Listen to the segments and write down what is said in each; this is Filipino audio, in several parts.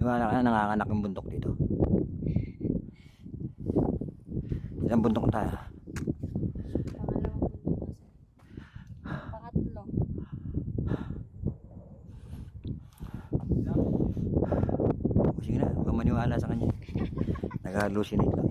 Nanganganak yung bundok dito. Ilang bundok tayo? Pangatlo. Sige na, huwag maniwala sa kanya. Nag-hallucinate lang.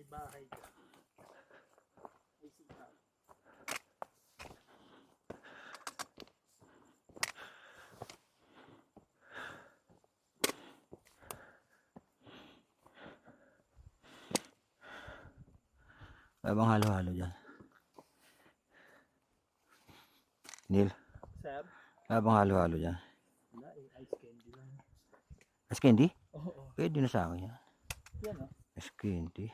May bahay dyan. May sigaw. Abang halo-halo dyan. Neil, Sir? abang halo-halo dyan. Wala eh, ice candy lang. Ice candy? Oo. Pwede na sa akin yan. Yan o. Ice candy.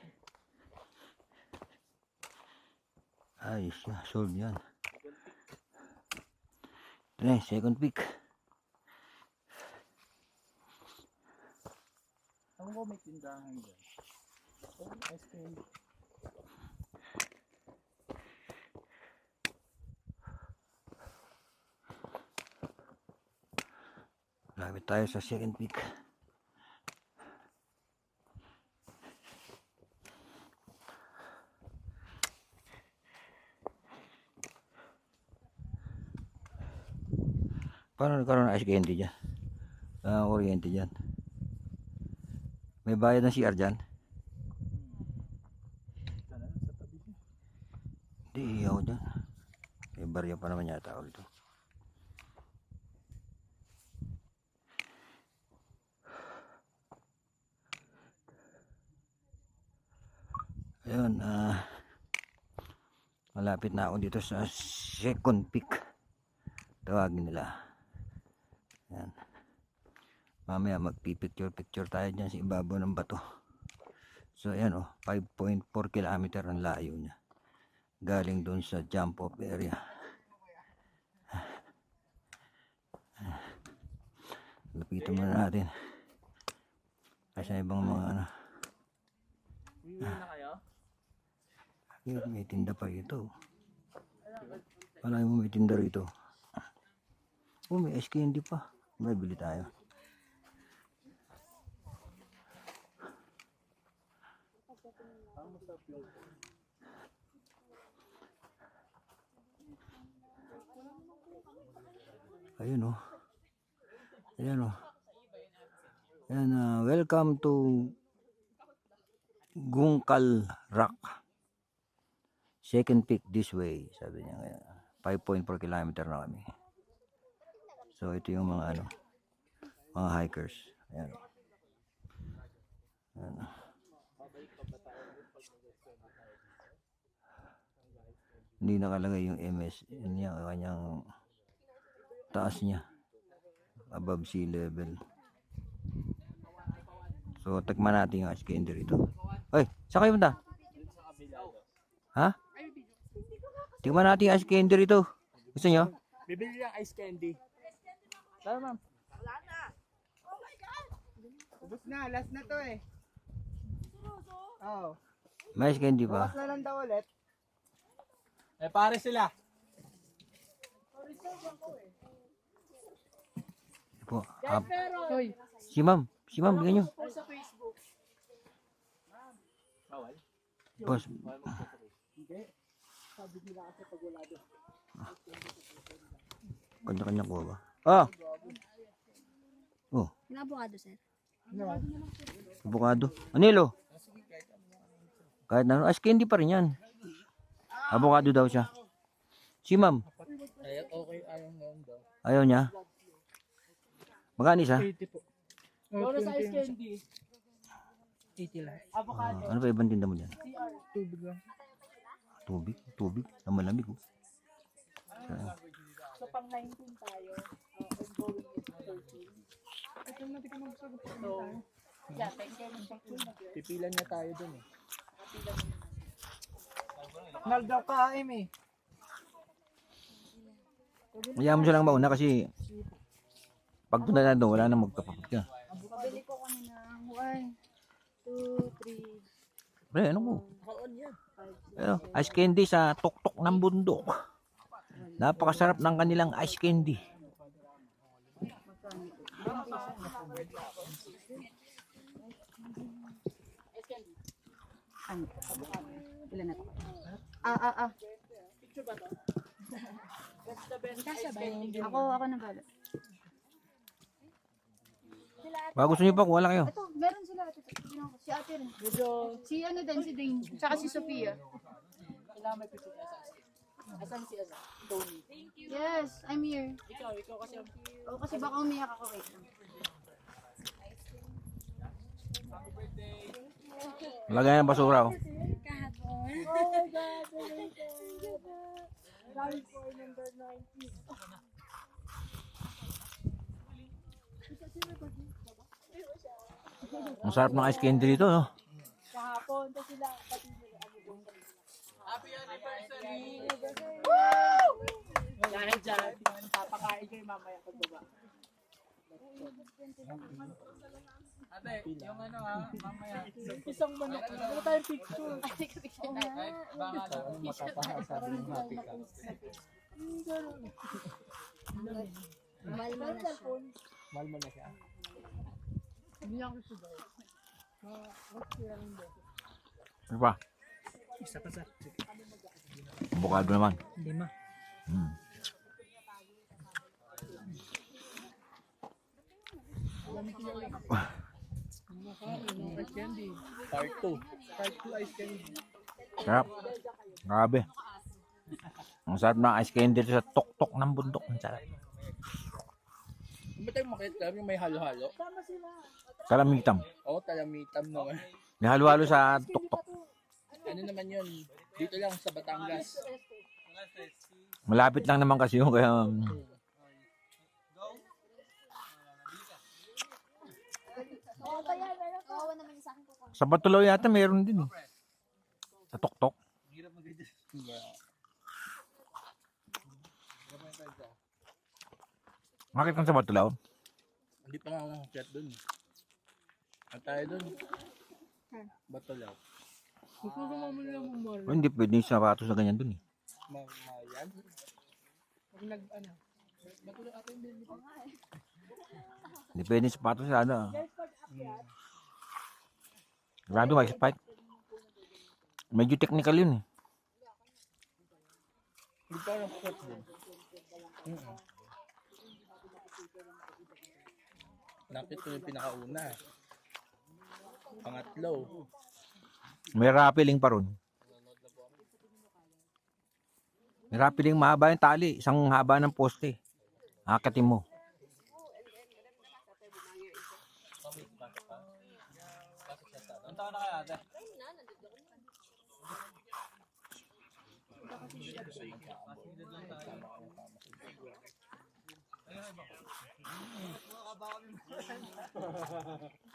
Ayos na, sold yan. Ito na yung second pick. Ang ko may tindahan dyan. Oh, ice candy. Lapit tayo sa second pick. Paano nagkaroon ng ice candy dyan? Kuryente dyan. May bayad ng CR dyan? Sana lang sa tabi niya. Hindi, iyaw dyan. May barya pa naman yata ako dito. Ayun, malapit na ako dito sa second pick. Tawagin nila. Yan. Mamaya magpipicture-picture tayo dyan sa ibabaw ng bato. So ayan 5.4 kilometer ang layo niya. Galing doon sa jump off area. Lapitan muna natin. Kasi ibang mga Uwi na kayo? may tinda pa ito. Wala mo may tinda rito. Oh, may ice candy pa. May bili tayo. Ayun Ayan Ayan, welcome to Gungkal Rock. Second peak this way, sabi niya ngayon. 5.4 kilometer na kami. So ito yung mga mga hikers. Ayan. Ayan. Hindi nakalagay yung MS niya, kanyang taas niya. Above sea level. So tikman natin yung ice candy rito. Hoy, saan kayo punta? Ha? Tikman natin yung ice candy rito. Gusto nyo? Bibili lang ice candy. Tara ma'am. Wala na. Oh my God! Ubus na, last na to eh. Oo. May ice candy ba? Bukas na lang daw ulit. Eh pare sila. Po, Hoy, si ma'am, bigyan nyo. sa Facebook. Boss, Hindi. Sabi nila kasi pag wala doon. kanya-kanya ko ba? Ah! Oh, Yung avocado, sir. avocado. Anilo? Kahit na, ice candy pa rin yan. Avocado daw siya. Si ma'am, Ay, okay, ayaw ngayon daw. ayaw niya. Magkano isa? 80 po. Ano sa ice candy? 80 lang. Avocado. Ano pa ibang tinda mo dyan? Tubig lang. Tubig? Tubig? Na malamig oh. So pang 19 tayo, and going is 13. Ito natin ka magsagot sa tayo. Yeah, thank you. Pipilan niya tayo dun eh. Naldaw ka, Amy. Hayaan mo siya lang mauna kasi pag punta na doon, wala nang magkapapit ka. Pabili ko kanina ng 1, 2, 3, Pre, ano mo? Kaon yan. 5, Pero, ice candy sa tuktok ng bundok. Napakasarap ng kanilang ice candy. Ilan na to? Picture ba to? That's the best Kasya ice ba candy. yun? Ako na bala. Baka gusto niyo pa, kuha lang kayo. Ito, meron sila. Si ate rin. Medyo, Si ano din, si Dane. Tsaka si Sophia. kailangan may picture niya sa asan si Asa? Tony. Yes, I'm here. Ikaw kasi ang Oo, kasi baka umiyak ako. Wait lang. Lagay ng basura oh. Kahapon. Oh my God! Rally for number 19. Ang sarap ng ice candy dito no. Kahapon, tapos sila, pati nila, Happy anniversary! Dahil dyan, papakain kayo mamaya pagbaba. Ate, yung ano ha, mamaya. Isang manok. Ano tayong picture? Mahal mo na siya. Mahal mo na siya. Hindi ako siya daw. Ano pa? Isa pa sa. Avocado naman. 5. Hmm. Ice candy. Part 2. Part 2 ice candy. Sarap. Grabe. Ang sarap ng ice candy dito sa tuktok ng bundok. Ang sarap. Ano tayong makita yung may halo-halo? Kalamitam. Oo, talamitam naman. May halo-halo sa tuktok. Ano naman yun? Dito lang sa Batangas. Malapit lang naman kasi yun. Kaya Oo, naman sa akin ko. sa Batulaw yata mayroon din. Eh. Sa tuktok. Bakit kang sa Batulaw? Hindi pa nga ako chat dun. At tayo dun. Batulaw. O, hindi pwede yung sapatos na ganyan dun eh. Yan? Pag nag-ano. Batulaw ata yung din. Hindi pwede yung sapatos na ano. Grabe may spike. Medyo technical yun eh. Hindi pa lang chat dun. Nakit ko yung pinakauna. Pangatlo. May rappelling pa ron. May rappelling mahaba yung tali. Isang haba ng poste. Akatin mo. Ang taon na kaya ate?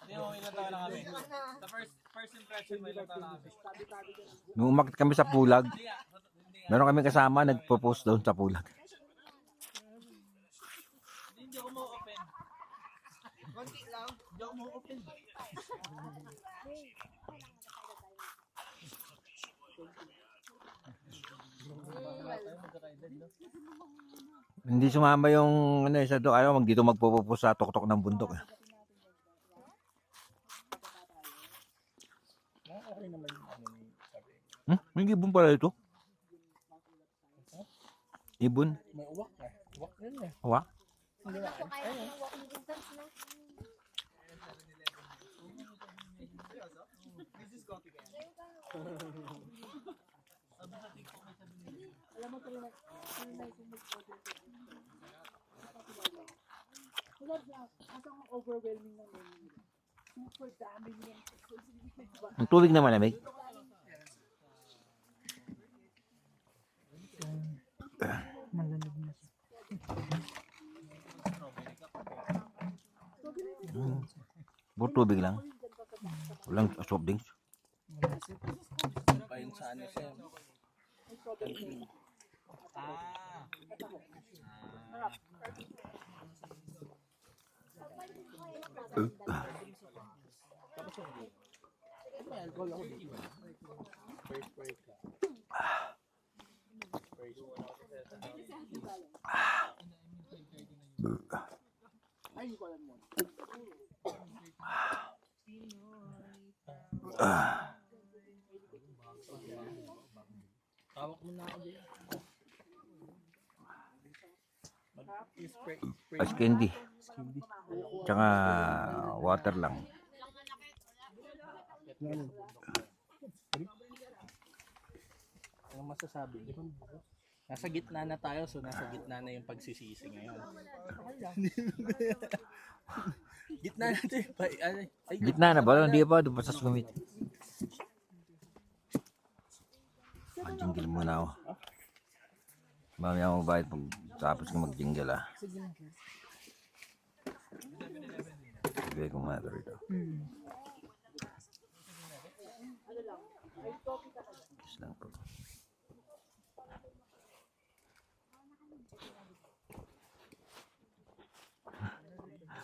Hindi mo ilang taon na kami. The first impression mo ilang taon na kami. Nung umakit kami sa pulag, meron kami kasama nagpo-post doon sa pulag. Hindi ako mo-open. Konti lang. Hindi ako mo-open. Hindi sumama yung ano isa doon. Ayaw dito magpo-post sa tuktok ng bundok. Eh. Okay naman yung ano. May ibon pala ito. Ibon? May uwak eh. Uwak yun eh. Hawa? Hindi ba? Alam mo talaga, wala ba? Asang overwhelming ng menu. Super dami niya. Ang tubig na malamig. Malamig na siya. Puro tubig lang. Walang soft drinks. Ayun sa ano siya. May alcohol ako dito. First break ka. Ay, hindi ko alam mo. Tawak mo na ako dito. Spray. Ice candy. Tsaka water lang. Ano masasabi? Nasa gitna na tayo, so nasa gitna na yung pagsisisi ngayon. Gitna na tayo. Ay, Gitna na ba? Hindi pa. Doon pa sa sumit. Mag-jingle muna ako. Mamaya ako bayad pag tapos ko mag-jingle ah. Sige ko muna ito rito. Yes lang po.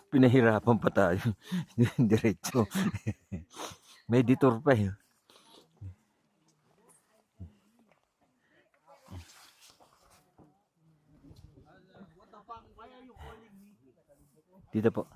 Pinahirapan pa tayo. Diretso. May detour pa eh. Dito po.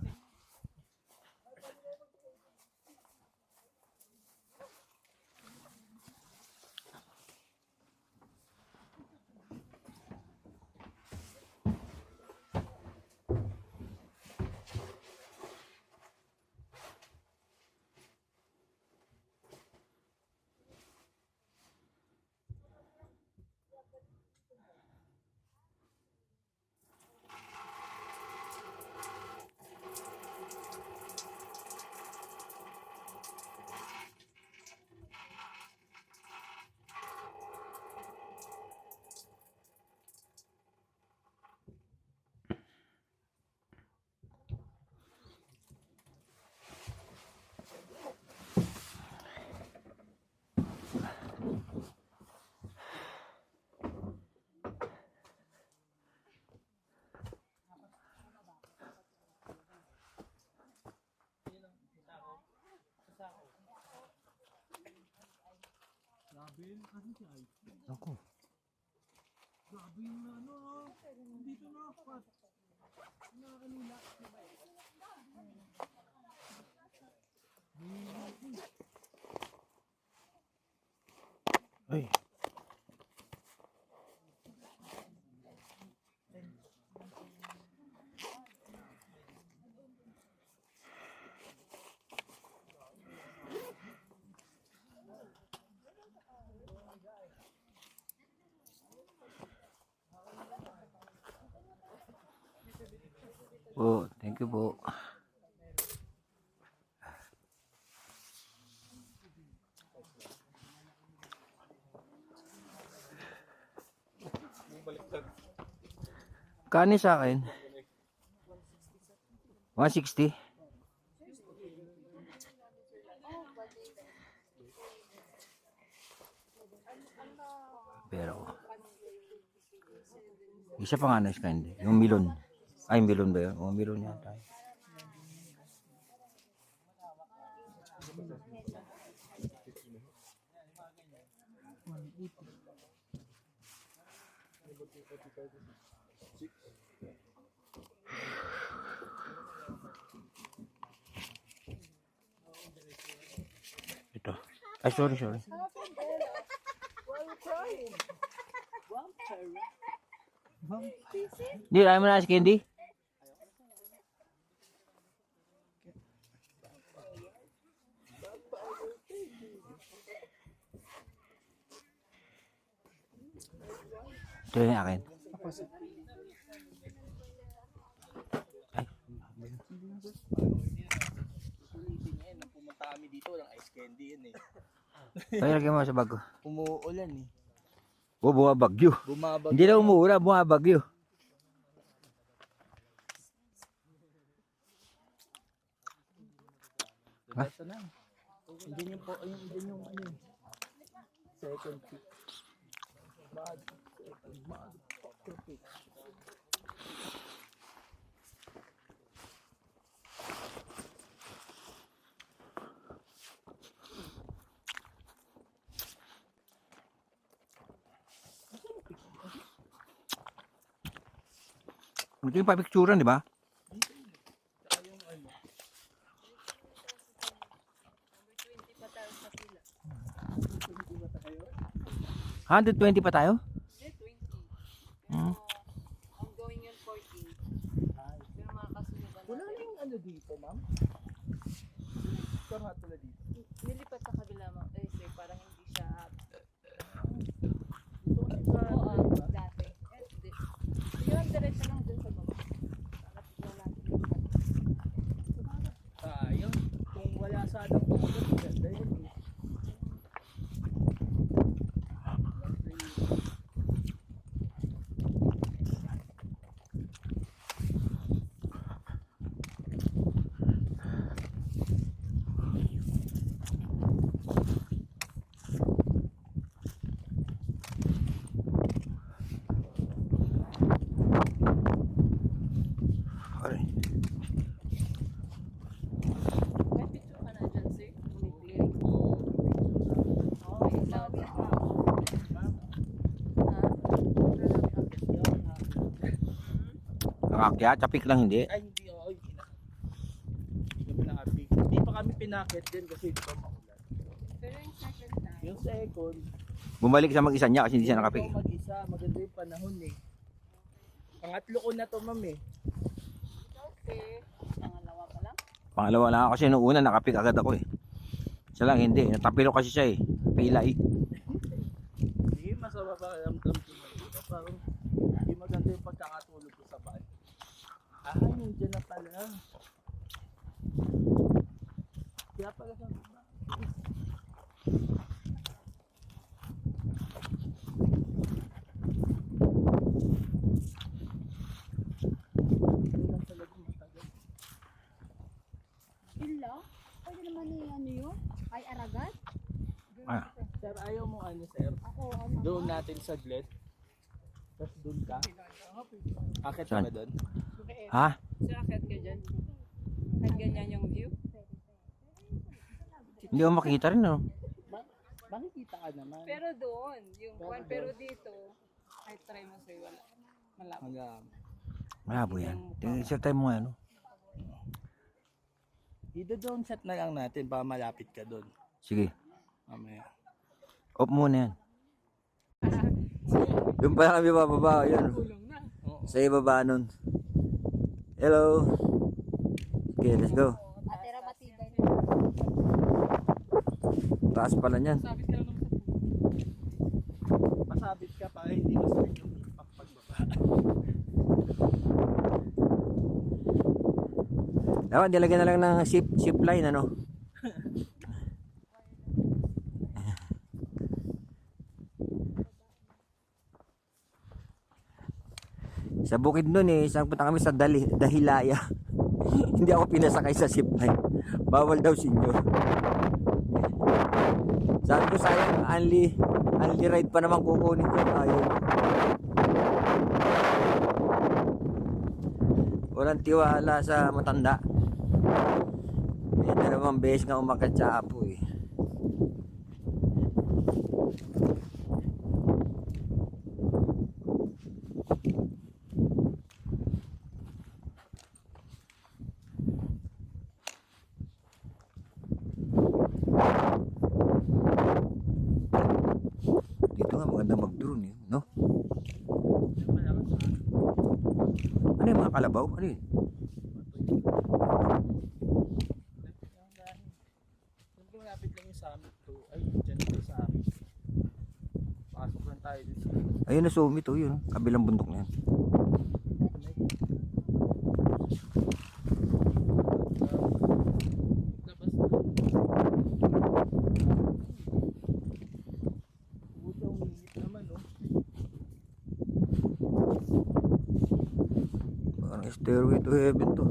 Ako. Ay. Po, thank you po. Kani sa akin? 160. Pero isa pa nga na hindi. Yung milon. Ay, milon ba yun? O, milon yata. Ito. Ay, sorry. Hindi, ayaw mo na ice candy? Ito yung akin. Ay, Ulitin niya yan. Nung pumunta kami dito, walang ice candy yan eh. lagyan mo sa bag ko. Umuulan eh. Oh, bumabagyo. Bumabag. Hindi na umuura, bumabagyo. Ha? Ito na. Hindi yung po, hindi yung ano eh. Second pick. Bad. Second pick. Ito yung papicturan, di ba? Ha, 120 pa tayo? Hindi, 20. Hmm. Ongoing yun 14. Pero mga kasunod na Wala na yung ano dito, ma'am? Karhat pala dito. Nilipat sa kabila mo. Eh, sir, parang hindi siya... Ito kasi sa Oo, dati. Eh, hindi. Yun, diretso lang dun sa baba. Para wala sayang. Kung wala sanang ugat, ganda yun eh. Aray. May picture ka na dyan, sir? Umitlay. Oo, may sabi ka. Nakakyat, tapik lang hindi. Ay, hindi ako. Hindi kami nakapik. Hindi pa kami pinakit din kasi hindi pa maulan. Pero yung second time, Yung second, Bumalik sa mag-isa niya kasi hindi siya nakapik. ikaw mag-isa, maganda yung panahon eh. Pangatlo ko na to, ma'am eh. okay. Pangalawa pa lang. Pangalawa lang ako kasi nung una nakapik agad ako eh. Siya lang hindi, natapilo kasi siya eh. Pilay. Hindi, masama pa ramdam ko na ito. Parang hindi maganda yung pagkakatulog ko sa bahay. Ah, nandiyan na pala. Kaya pala sa Hindi lang talaga matagal. Hello? Pwede naman ni ano yun? Ay, aragat? Ah, Sir, ayaw mo ano, sir? Ako, ano? Doon natin saglit. Tapos doon ka. Akit ka Saan? ba doon? ha? Sir, akit ka dyan. Kahit ganyan yung view. Hindi mo makita rin no? Makikita ka naman. Pero doon, yung one, pero dito, ay try mo sa'yo, wala. Malabo. Hanggang. Malabo yan. Isa tayo mo ano. Ida-down shot na lang natin para malapit ka doon. Sige. Mamaya. Off muna yan. Doon pa kami bababa. Yun. Oo. Sa ibaba nun. Hello. Okay, let's go. Atera batibay. Taas pala niyan. Masabit ka para hindi ma-start yung pagbaba. Dapat nilagyan na lang ng zip line ano. Sa bukid nun eh, isang punta kami sa Dahilaya. Hindi ako pinasakay sa zip line. Bawal daw sinyo. Sabi ko sayang, only ride pa naman kukunin ko. Ayun. Walang tiwala sa matanda. May dalawang beses nga umakyat sa apo eh. Dito nga maganda mag-drone eh, no? Ano yung mga kalabaw? Ano yun? Yung malapit lang yung summit to. Ay, dyan tayo sa amin. Pasok lang tayo dito. Ayun na summit oh, yun. Kabilang bundok na yan. Labas na. Puta, uminit naman, no? Parang stairway to heaven to.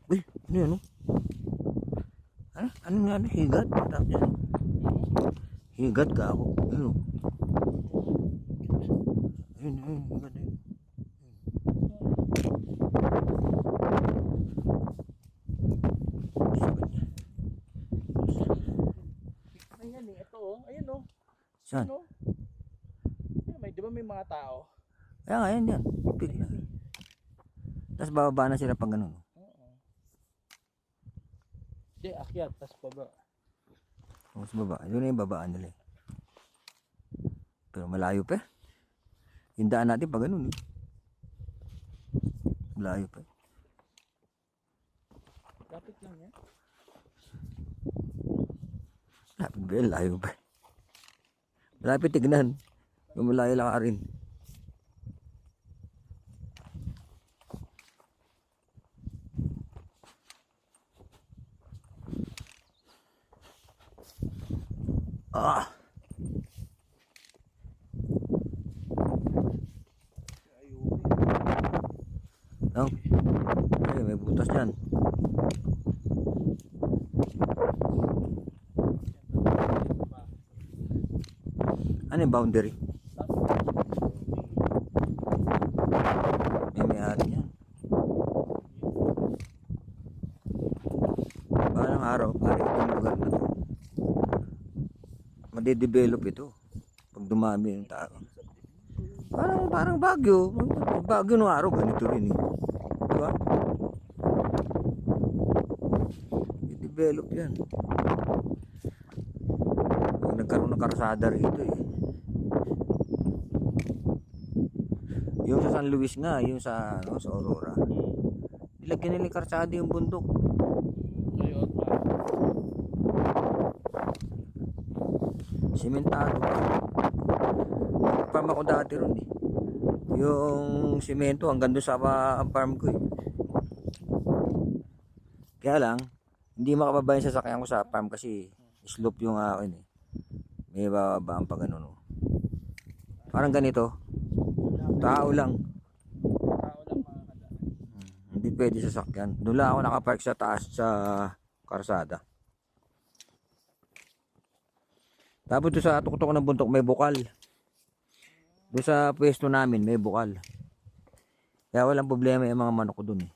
Uy, ano yan oh? Ano? Ano nga ano? Higat? Tapos yan. Higat ka ako. Ano? Ayun, ayun, higat ayun. Ayan eh, ito oh. Ayan oh. Saan? Ano? Ayan, may, di ba may mga tao? Kaya nga, yan yan. Pili na. Tapos bababa na sila pag ganun. Oo. Hindi, akyat, tas baba. O sa baba. Yun na yung babaan nila eh. Pero malayo pa eh. Yung daan natin pag ganun eh. Malayo pa eh. Lapit lang yan. Lapit ba yan? Layo pa eh. Malapit tignan. Yung malayo lang ka rin. Ah! Ang? Ay, may butas yan. Ano yung boundary? May may-ari yan. Parang araw, parang itong lugar na to. Madedevelop ito. Pag dumami yung tao. Parang Baguio. Baguio nung araw, ganito rin eh. Diba? I-develop yan. Nagkaroon ng karsada rito eh. Yung sa San Luis nga, yung sa, ano, sa Aurora. Nilagyan nila yung karsada yung bundok. Ngayon, Simentado pa. Farm ako dati ron eh. Yung simento hanggang doon sa farm ko eh. Kaya lang, hindi makababa yung sasakyan ko sa farm kasi slope yung akin eh. May bababaan pa ganun oh. Parang ganito. Tao lang. tao lang makakadaan. Hindi pwede sasakyan. Doon lang ako nakapark sa taas sa karsada. Tapos doon sa tuktok ng bundok may bukal. Doon sa pwesto namin may bukal. Kaya walang problema yung mga manok ko doon eh.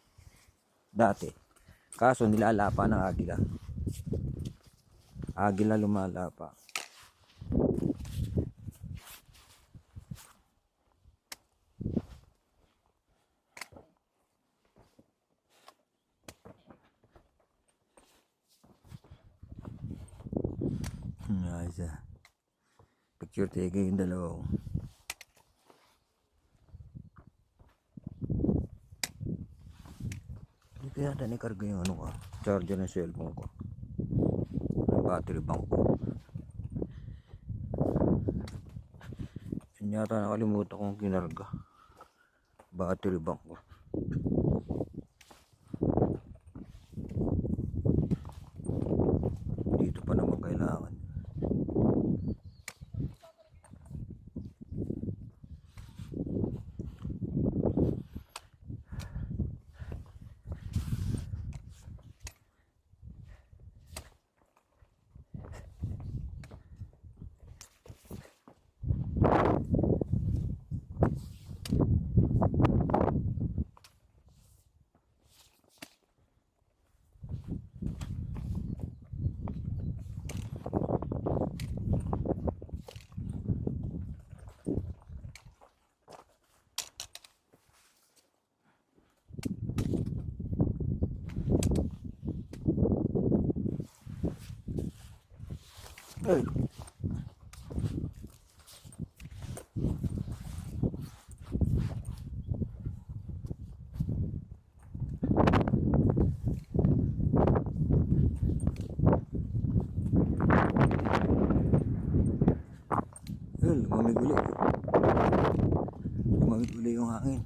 Dati. Kaso nilalapa ng agila. Agila lumalapa. Nice ah. Picture taking yung dalawang. Hindi kaya natin ikarga yung ano ka. Charger ng cellphone ko. Ang battery bank ko. Yan yata nakalimutan kong kinarga. Battery bank ko. Dito pa naman kailangan. Ay. Ayun, lumamig uli. Lumamig uli yung hangin.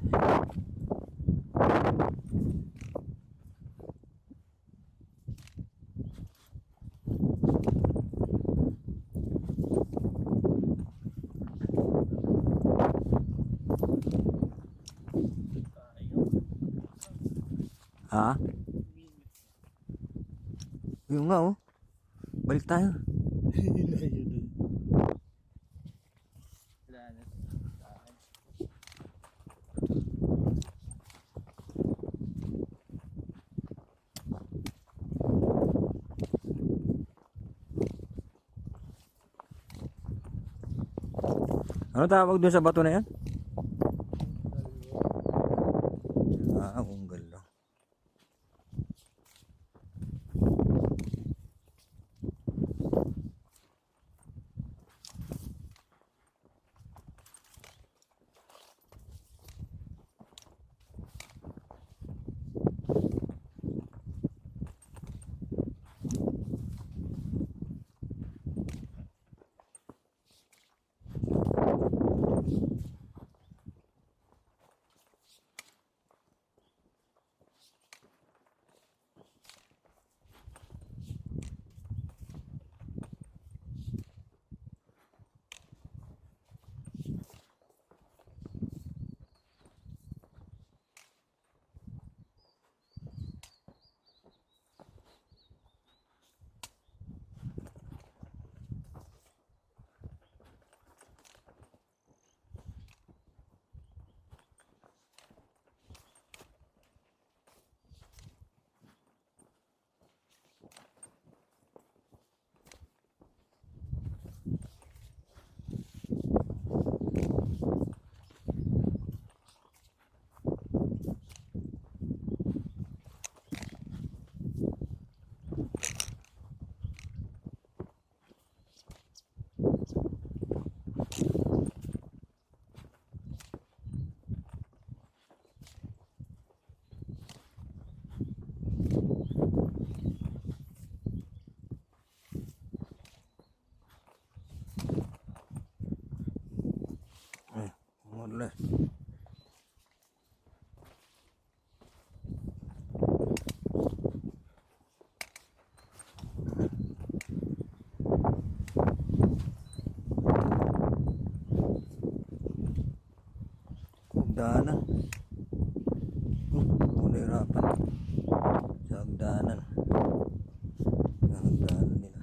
Ha? Yung nga oh. Balik tayo. Ano tawag doon sa bato na yan? Unggal lang. Wala. Hagdanan. Nahirapan. Sa hagdanan. Sa hagdanan nila.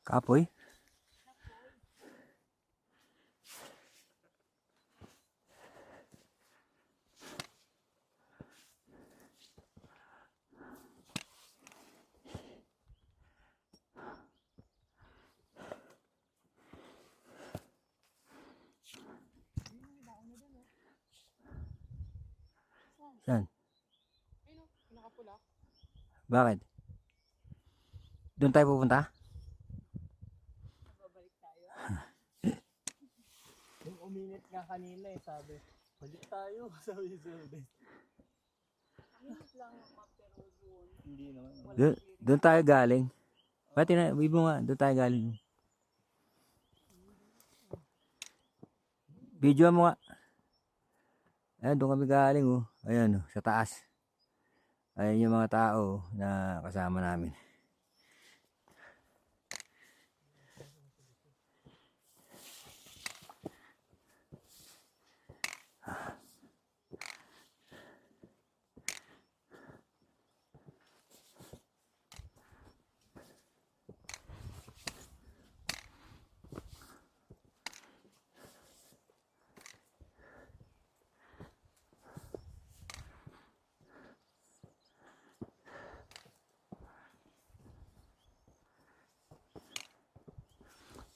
Kapoy? Saan? Nakapula. Bakit? Doon tayo pupunta? Babalik tayo. Yung uminit nga kanina eh, sabi, balik tayo, sabi ni Zeldes. Minit lang pero doon. Hindi naman. Doon tayo galing. Pati na, ibo nga, doon tayo galing. Video mo nga. Ayan, doon kami galing oh. Ayan oh, sa taas. Ayan yung mga tao na kasama namin.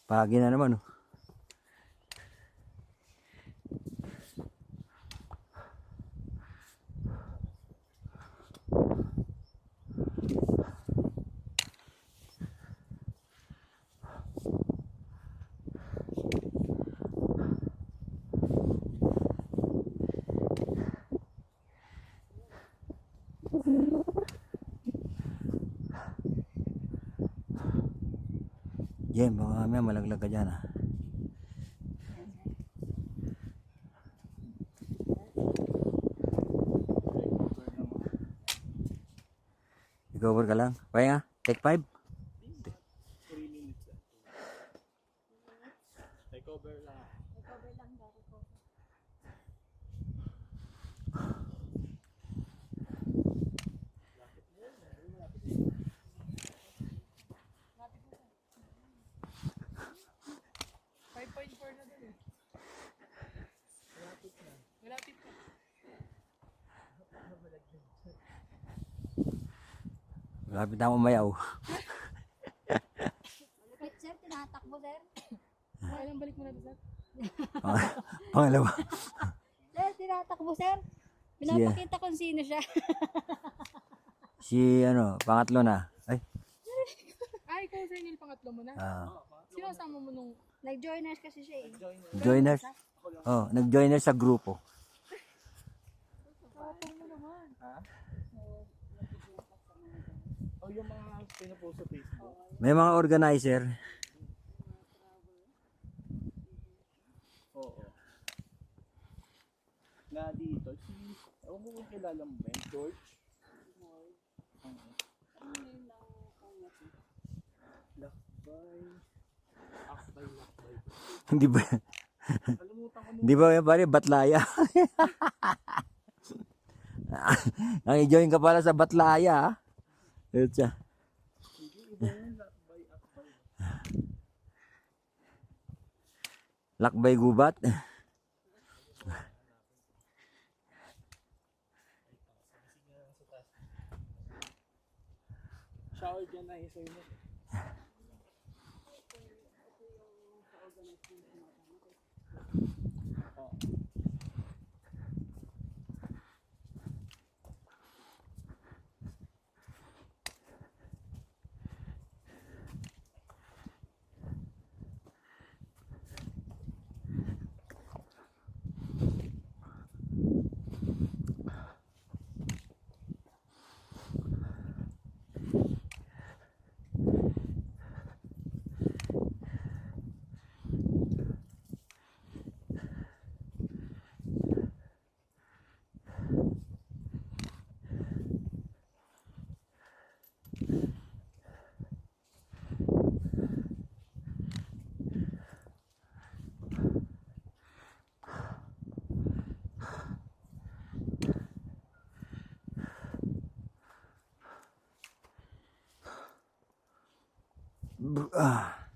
Pagi na naman oh. Jem, baka mamaya malaglag ka dyan ah. I-cover ka lang. Kaya nga, take 5. 3 minutes. Take over lang. Recover lang daw ko. Na dun eh. Malapit na. Malapit na ako umayaw. Malapit sir, tinatakbo sir. Kailan balik mo na doon, sir? Pangalawa. Sir, tinatakbo sir. Pinapakita kung sino siya. Si ano, pangatlo na. Ay, Ay, ikaw, sir, Neil, pangatlo mo na. Sino kasama mo nung... Nag-joiners kasi siya eh. joiners. Oh, nag-joiners sa grupo. Tapang mo naman. Oh, yung mga pinupost sa Facebook. May mga organizer. Oo. Na dito, si... Ewan ko kung kilala mo ba yun, George? Lakbay. Lakbay. Hindi ba? Kalimutan ko Hindi ba yan pare, Batlaya? Ang i-join ka pala sa Batlaya. Ah. Yun siya. iba yun, lakbay. Lakbay Gubat. Shower dyan na isa yun. Ah.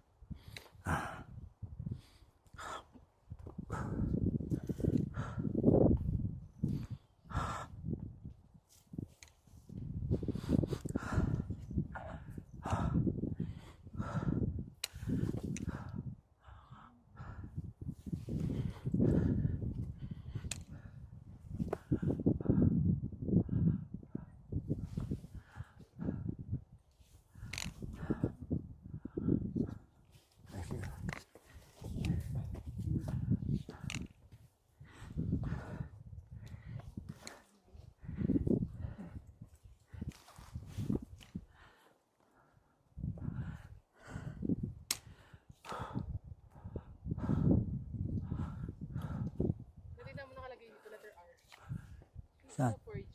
Saan? 4G.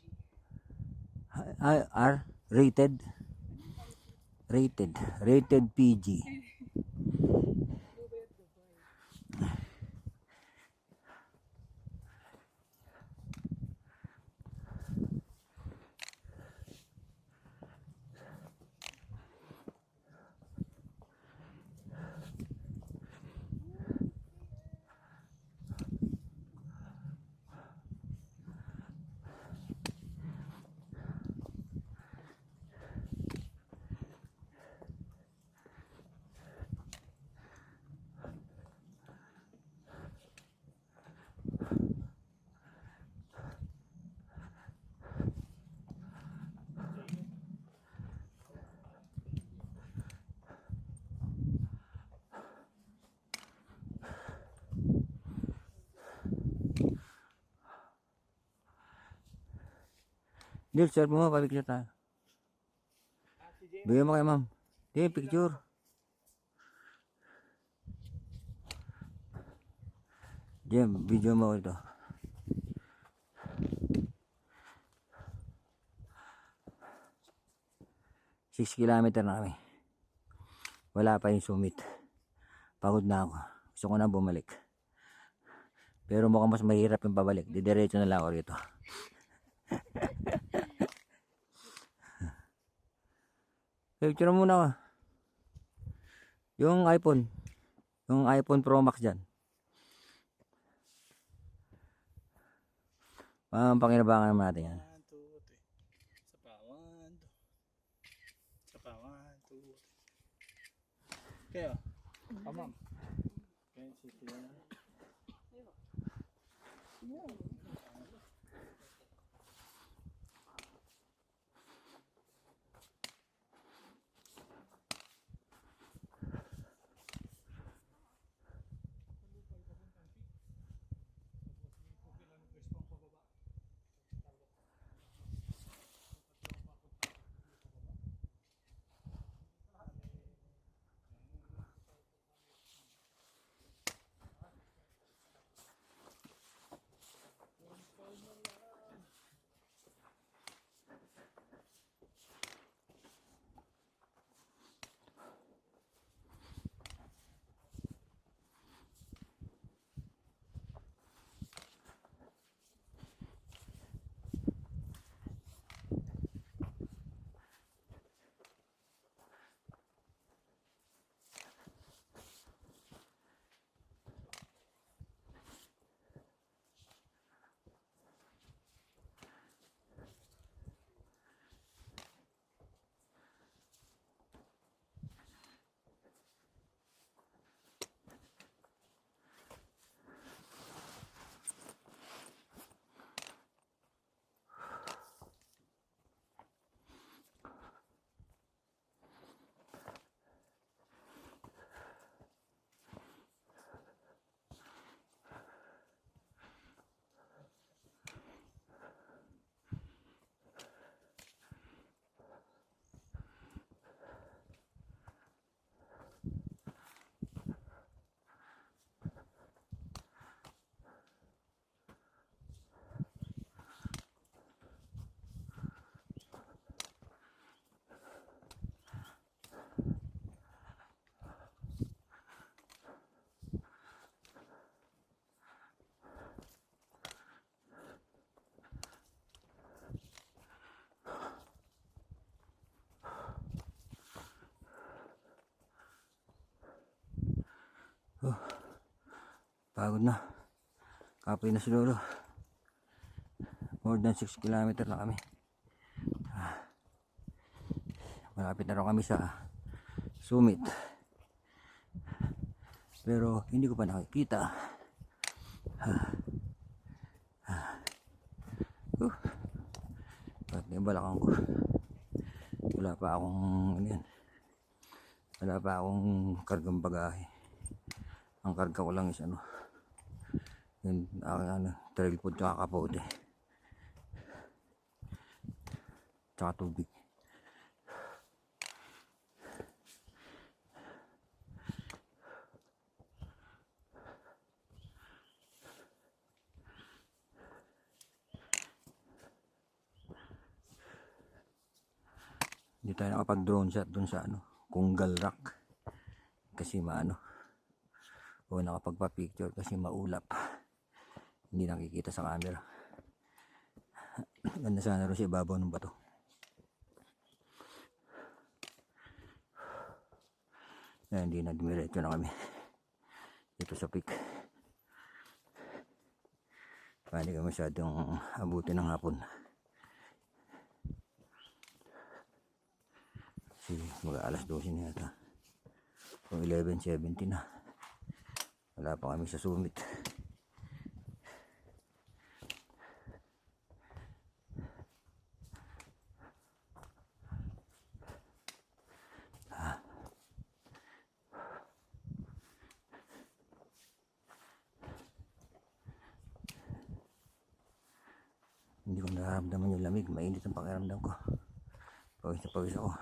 R? Rated? Rated PG. Dil, share mo, pa-picture tayo. Bigyan mo kay ma'am. Di, picture. Jem, video mo ito. Six kilometer na kami. Wala pa yung summit. Pagod na ako. Gusto ko na bumalik. Pero mukhang mas mahirap yung pabalik. Didiretso na lang ako rito. Picture muna ka. Yung iPhone. Yung iPhone Pro Max dyan. Pakinabangan natin yan. 1, 2, 3. Isa pa, 1, 2. Isa pa, 1, 2, 3. Kaya, ma'am. Kaya, sila na. Pagod na. Kapoy na siguro. More than 6 kilometer na kami. Malapit na rin kami sa summit. Pero hindi ko pa nakikita. Bakit na balakang ko? Wala pa akong ano yan. Wala pa akong kargang bagahe. Ang karga ko lang is ano. Yung aking trail food tsaka kapote. Tsaka tubig. Hindi tayo nakapag drone shot dun sa Kunggal Rock kasi o nakapagpa picture kasi maulap, hindi nakikita sa camera. Ganda sana rin sa ibabaw ng bato. Hindi na, dumiretso na kami dito sa peak. Hindi ka masyadong abutin ng hapon kasi mga alas 12 na yata, kung 11:70 na, wala pa kami sa summit. Hindi ko nararamdaman yung lamig, mainit ang pakiramdam ko, pawis na pawis ako.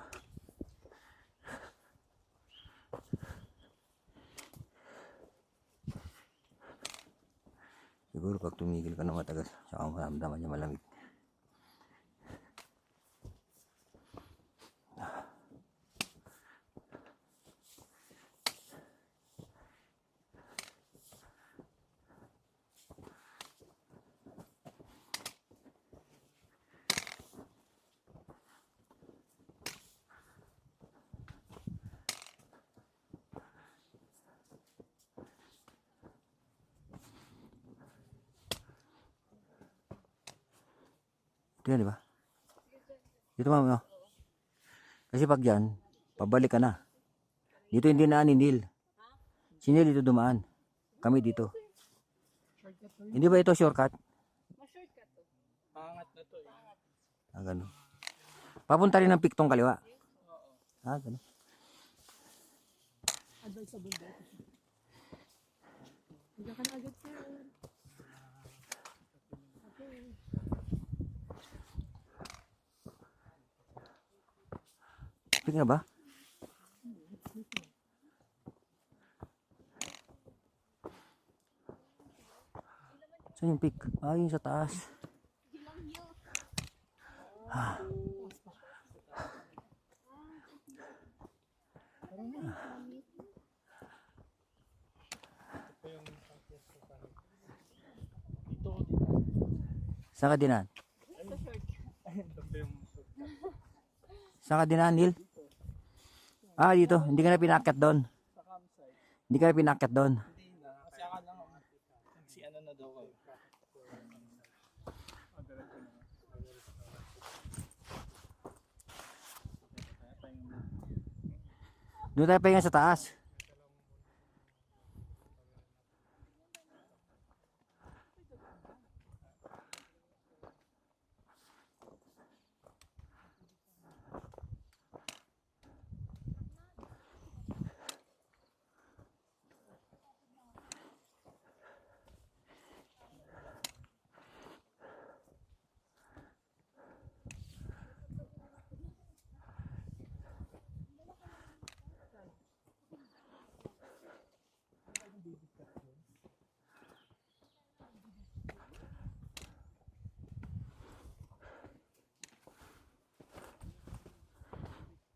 Siguro pag tumigil ka na matagal, saka maramdaman yung malamig. Ito yan, di ba? Dito ma'am, kasi pag yan, pabalik ka na. Dito hindi na ni Neil. Si Neil dito dumaan. Kami dito. Hindi ba ito shortcut? Ma-shortcut to. Pangat na to eh. Ganun. Papunta rin ng piktong kaliwa. Ganun. Advisable daw. Hindi ka na agad, sir. Pik na ba? Saan yung peak? Yung sa taas. Saan ka dinan? Saan ka dinan, Neil? Dito. Hindi ka na pinakyat doon. Hindi ka na pinakyat doon. Hindi na. Kasi akala ko si ano na daw kayo. Doon tayo pahinga sa taas.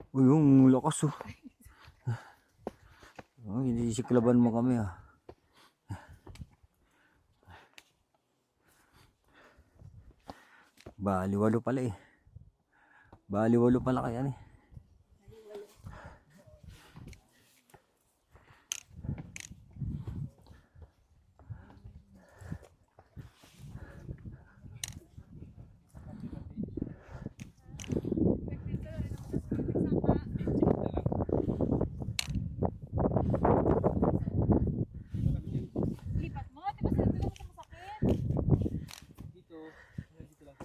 Uy, yung lakas oh. Hindi siklaban mo kami ah. Baliwalo pala eh. Baliwalo pala kaya eh. Lipat mo. Di ba sila mo sa masakit? Dito lang.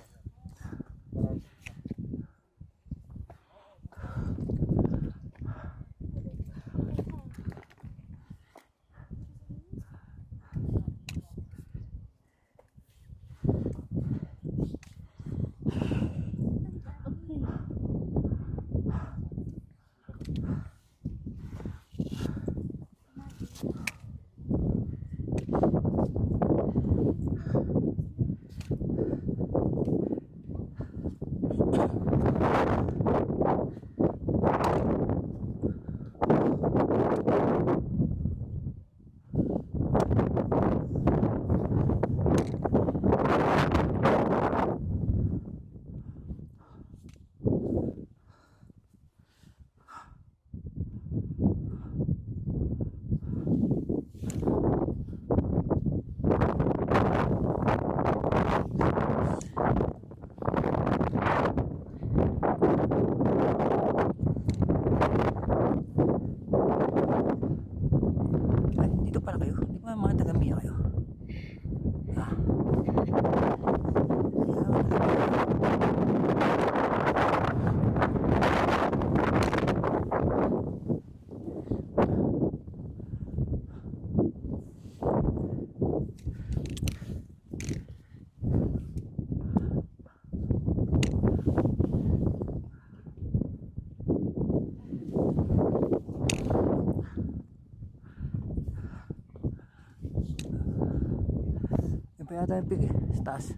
Wala tayong pick eh. Sa taas.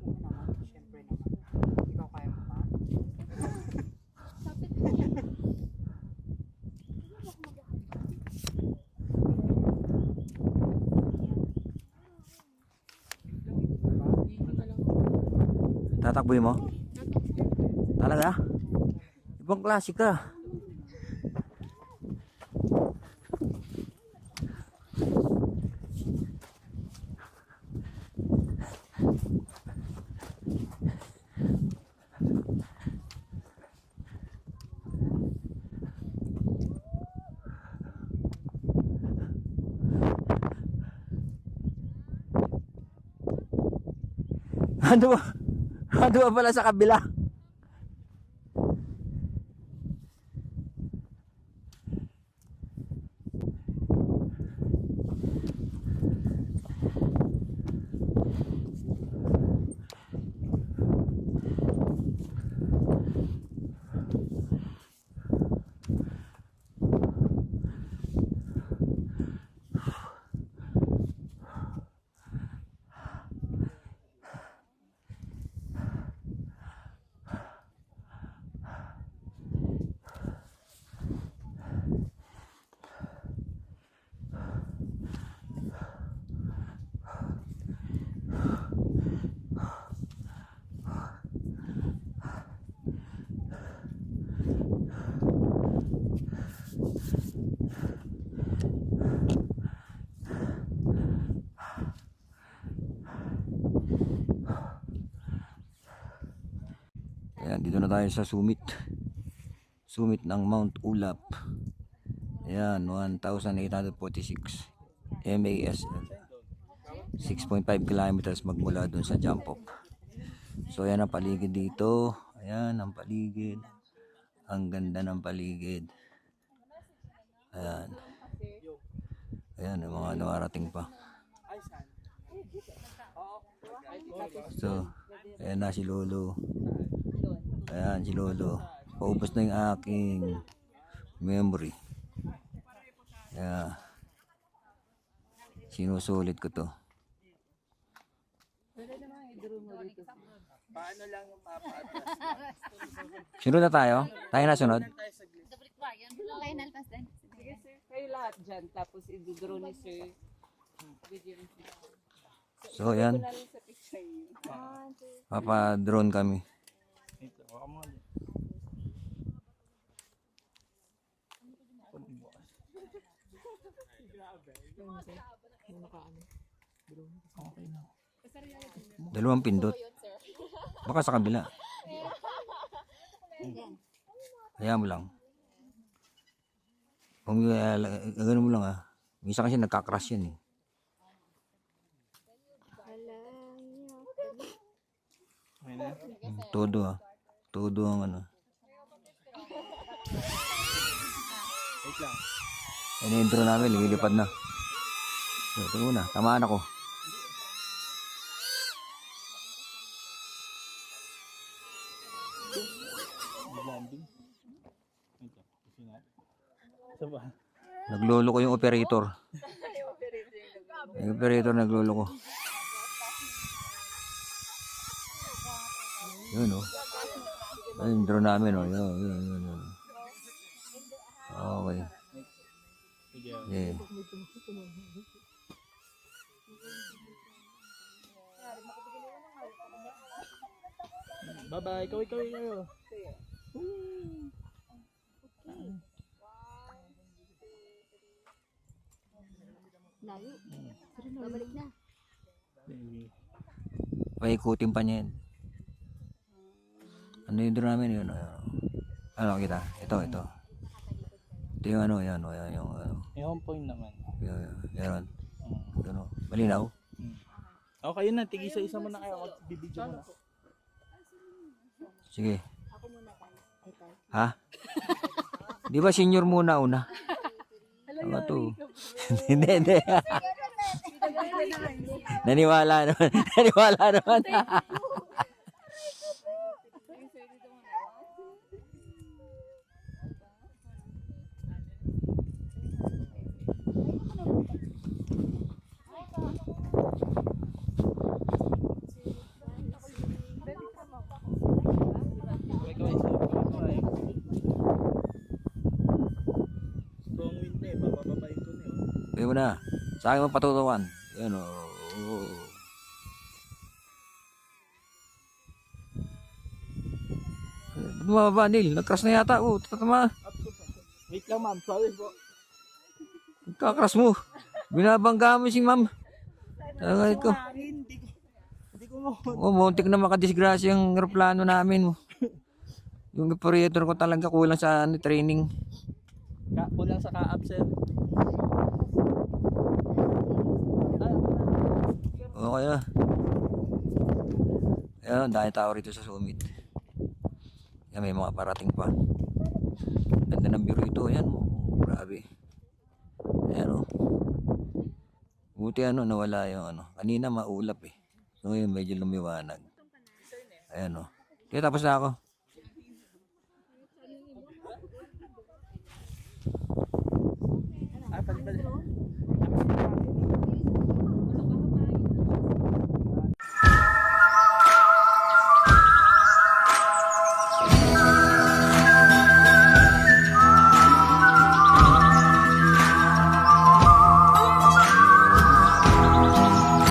Oo naman, syempre naman. Ikaw kaya mo ba? Tatakboy mo? Talaga? Ibang klase ka. Ano ba? Ano ba pala sa kabila? Ayan, dito na tayo sa summit. Summit ng Mount Ulap. Ayan, 1,846 MASL. 6.5 kilometers magmula dun sa jump off. So ayan ang paligid dito. Ayan ang paligid. Ang ganda ng paligid. Ayan. Ayan, yung mga nakarating pa. So, ayan na si Lolo. Ayan si Lolo. Paubos na yung aking memory. Ayan. Sinusulit ko to. Paano lang yung papa-atras? Sunod na tayo? Tayo na sunod? Kaya nalpas din. Sige sir, kayo lahat dyan. Tapos i-draw ni sir. Video ni sir. So ayan. Wala lang sa picture yun. Papa-drone kami. Ito, baka mga din. Okay na. Dalawang pindot. Baka sa kabila. Hayaan mo lang. Kung gano'n mo lang ah. Minsan kasi nagka-crash yan eh. Okay na? Todo ah. Todo ang ano. Wait lang. Yan yung intro namin. Lumilipad na. So, ito muna. Tamaan ako. Landing. Ito, kasi na. Isa ba? Naglolo ko yung operator. Yung operator naglolo ko. Yun oh. Ayun yung drone namin oh. Yun. Okay. Sige. Yeah. Bye-bye. Kaway kayo. Layo. Babalik na. Baby. Paikutin pa niya yan. Ano yung drone namin yun? Ano kita? Ito. Ito yung ano, yan yung ano. May home point naman. Meron. Ano, malinaw. Okay na, tig-isa-isa mo na kayo. Magbibidyo mo na. Sige. Ha? Di ba senior muna una? Ano to? Hindi, hindi. Naniwala naman. Naniwala naman. Strong wind na eh. Papababain ko na eh. Pwede mo na. Sa akin mo patutukan. Yan o. Bumababa, Neil. Nag-crash na yata. Tatama. Wait lang ma'am. Sorry po. Nagka-crash mo. Binabangga mo si ma'am. Tagay ko. Hindi ko mo. Muntik na makadisgrasya yung aeroplano namin. Yung operator ko talaga kulang sa training. Kulang sa ka-up sir. Okay na. Ayan, dahil tao rito sa summit. Yan, may mga parating pa. Ganda ng biro ito. Ayan, grabe. Ayan o. Buti nawala yung Kanina maulap eh. So ngayon medyo lumiwanag. Ayan o. Kaya tapos na ako.